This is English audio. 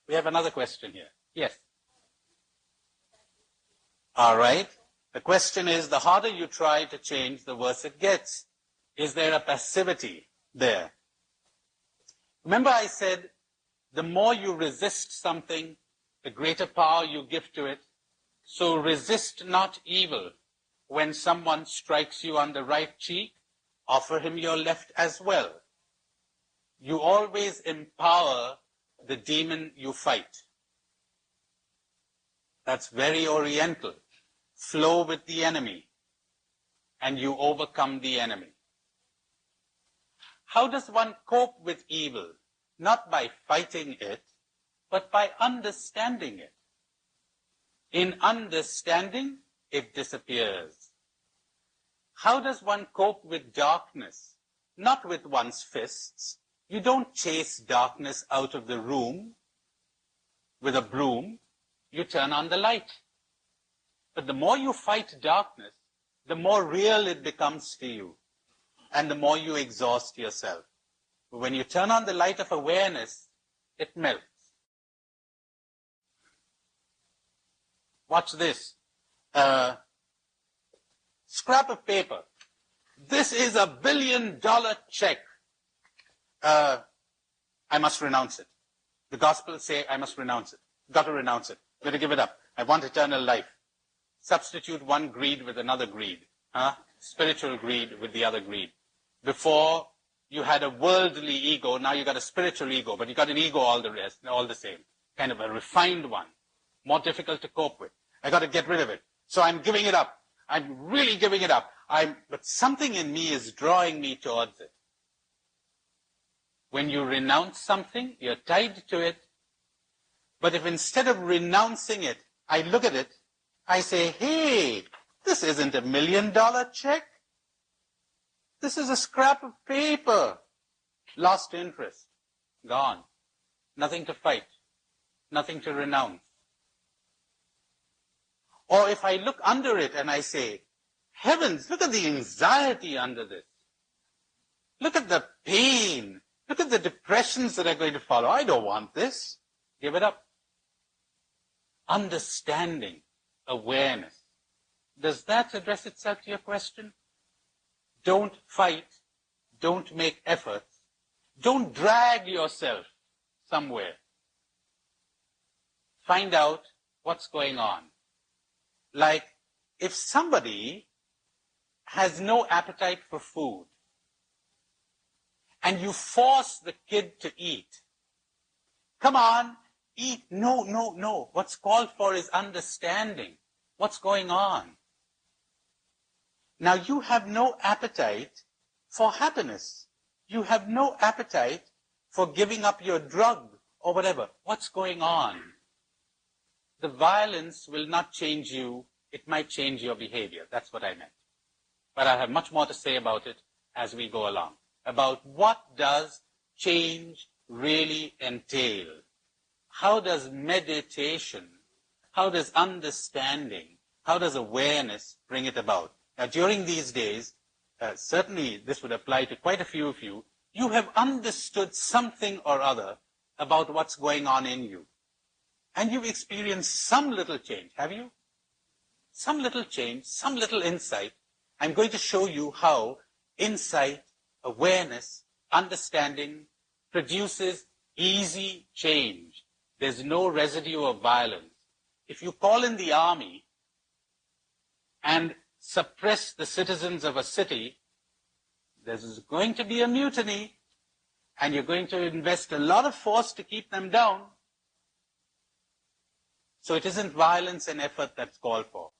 We have another question here. Yes. All right. The question is, the harder you try to change, the worse it gets. Is there a passivity there? Remember I said, the more you resist something, the greater power you give to it. So resist not evil. When someone strikes you on the right cheek, offer him your left as well. You always empower the demon you fight. That's very Oriental. Flow with the enemy, and you overcome the enemy. How does one cope with evil? Not by fighting it, but by understanding it. In understanding, it disappears. How does one cope with darkness? Not with one's fists. You don't chase darkness out of the room with a broom. You turn on the light. But the more you fight darkness, the more real it becomes to you, and the more you exhaust yourself. But when you turn on the light of awareness, it melts. Watch this. Scrap of paper. This is $1 billion check. I must renounce it. The Gospels say I must renounce it. Got to renounce it. Got to give it up. I want eternal life. Substitute one greed with another greed. Spiritual greed with the other greed. Before, you had a worldly ego, now you got a spiritual ego, but you got an ego all the same. Kind of a refined one. More difficult to cope with. I got to get rid of it. So I'm giving it up. I'm really giving it up. But something in me is drawing me towards it. When you renounce something, you're tied to it. But if instead of renouncing it, I look at it, I say, hey, this isn't $1 million check. This is a scrap of paper. Lost interest. Gone. Nothing to fight. Nothing to renounce. Or if I look under it and I say, heavens, look at the anxiety under this. Look at the pain. Look at the depressions that are going to follow. I don't want this. Give it up. Understanding. Awareness. Does that address itself to your question? Don't fight. Don't make efforts. Don't drag yourself somewhere. Find out what's going on. Like, if somebody has no appetite for food, and you force the kid to eat, come on, eat. No, no, no. What's called for is understanding. What's going on? Now you have no appetite for happiness. You have no appetite for giving up your drug or whatever. What's going on? The violence will not change you. It might change your behavior. That's what I meant. But I have much more to say about it as we go along. About what does change really entail? How does meditation, how does understanding, how does awareness bring it about? Now, during these days, certainly this would apply to quite a few of you, you have understood something or other about what's going on in you. And you've experienced some little change, have you? Some little change, some little insight. I'm going to show you how insight, awareness, understanding produces easy change. There's no residue of violence. If you call in the army and suppress the citizens of a city, there's going to be a mutiny, and you're going to invest a lot of force to keep them down. So it isn't violence and effort that's called for.